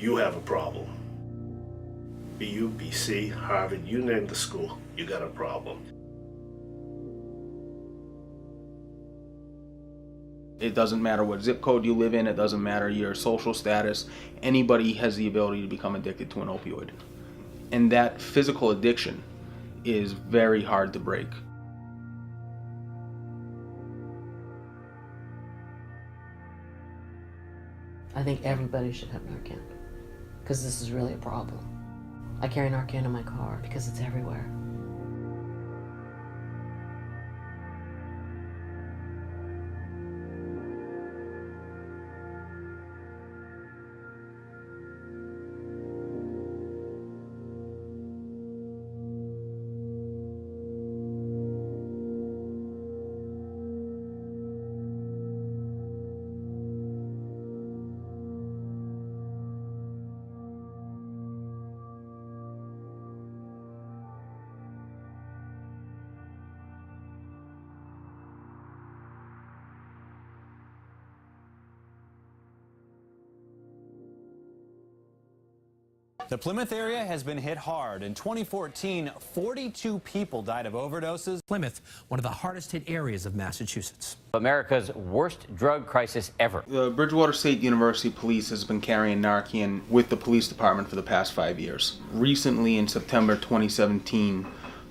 you have a problem. BU, BC, Harvard, you name the school, you got a problem. It doesn't matter what zip code you live in, it doesn't matter your social status, anybody has the ability to become addicted to an opioid. And that physical addiction is very hard to break. I think everybody should have Narcan, because this is really a problem. I carry Narcan in my car because it's everywhere. The Plymouth area has been hit hard. In 2014, 42 people died of overdoses. Plymouth, one of the hardest hit areas of Massachusetts. America's worst drug crisis ever. The Bridgewater State University Police has been carrying Narcan with the police department for the past 5 years. Recently, in September 2017,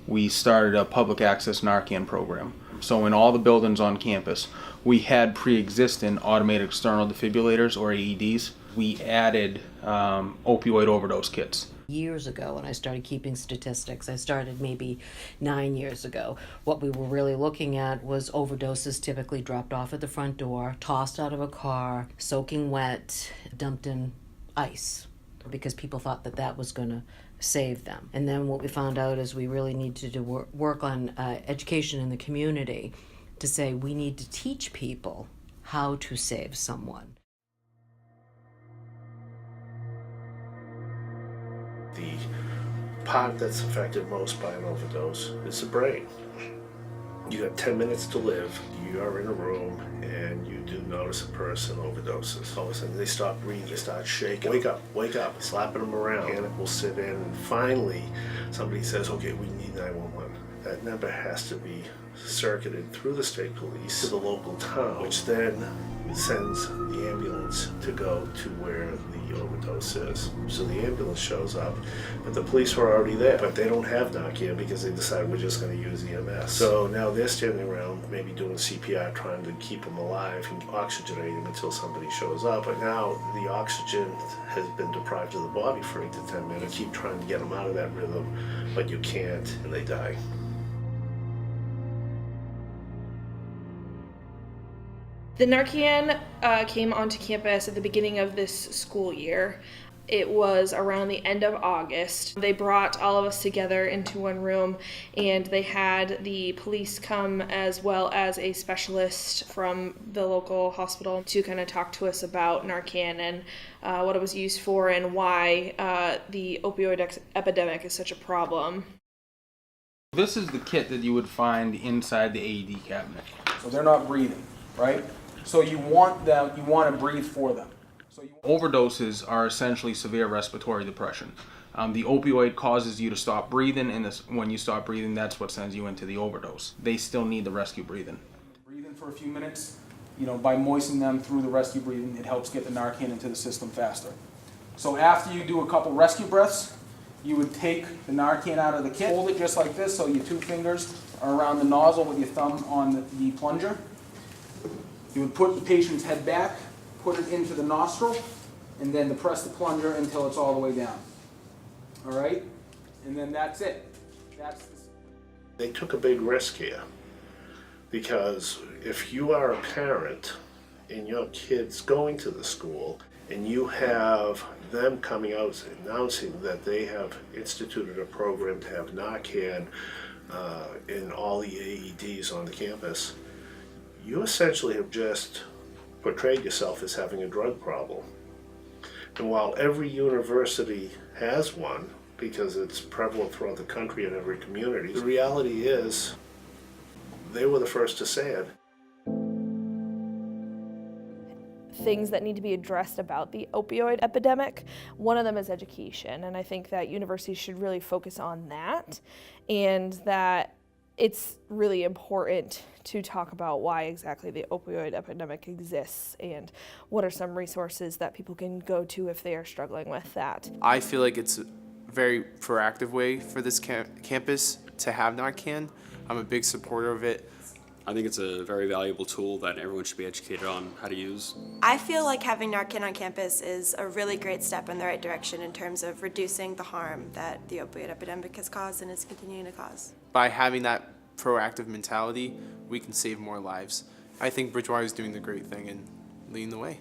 we started a public access Narcan program. So in all the buildings on campus, we had pre-existing automated external defibrillators, or AEDs. We added opioid overdose kits. Years ago, when I started keeping statistics, I started maybe 9 years ago, what we were really looking at was overdoses typically dropped off at the front door, tossed out of a car, soaking wet, dumped in ice, because people thought that that was going to save them. And then what we found out is we really need to do work on education in the community to say we need to teach people how to save someone. The part that's affected most by an overdose is the brain. You got 10 minutes to live, you are in a room, and you do notice a person overdoses. All of a sudden they stop breathing, they start shaking. Wake up, slapping them around. Panic will sit in, and finally somebody says, okay, we need 911. That number has to be circuited through the state police to the local town, which then sends the ambulance to go to where the overdose is. So the ambulance shows up, but the police were already there, but they don't have Narcan because they decided we're just going to use EMS. So now they're standing around maybe doing CPR, trying to keep him alive and oxygenate him until somebody shows up. But now the oxygen has been deprived of the body for 8 to 10 minutes. You keep trying to get them out of that rhythm, but you can't, and they die. The Narcan came onto campus at the beginning of this school year. It was around the end of August. They brought all of us together into one room, and they had the police come as well as a specialist from the local hospital to kind of talk to us about Narcan and what it was used for and why the opioid epidemic is such a problem. This is the kit that you would find inside the AED cabinet. So they're not breathing, right? So you want to breathe for them. Overdoses are essentially severe respiratory depression. The opioid causes you to stop breathing, and when you stop breathing, that's what sends you into the overdose. They still need the rescue breathing. Breathe in for a few minutes. By moistening them through the rescue breathing, it helps get the Narcan into the system faster. So after you do a couple rescue breaths, you would take the Narcan out of the kit, hold it just like this, so your 2 fingers are around the nozzle with your thumb on the plunger. You would put the patient's head back, put it into the nostril, and then depress the plunger until it's all the way down. All right? And then that's it. They took a big risk here, because if you are a parent and your kid's going to the school and you have them coming out announcing that they have instituted a program to have Narcan in all the AEDs on the campus, you essentially have just portrayed yourself as having a drug problem. And while every university has one, because it's prevalent throughout the country in every community, the reality is they were the first to say it. things that need to be addressed about the opioid epidemic. One of them is education, and I think that universities should really focus on that, and that it's really important to talk about why exactly the opioid epidemic exists and what are some resources that people can go to if they are struggling with that. I feel like it's a very proactive way for this campus to have Narcan. I'm a big supporter of it. I think it's a very valuable tool that everyone should be educated on how to use. I feel like having Narcan on campus is a really great step in the right direction in terms of reducing the harm that the opioid epidemic has caused and is continuing to cause. By having that proactive mentality, we can save more lives. I think Bridgewater is doing the great thing and leading the way.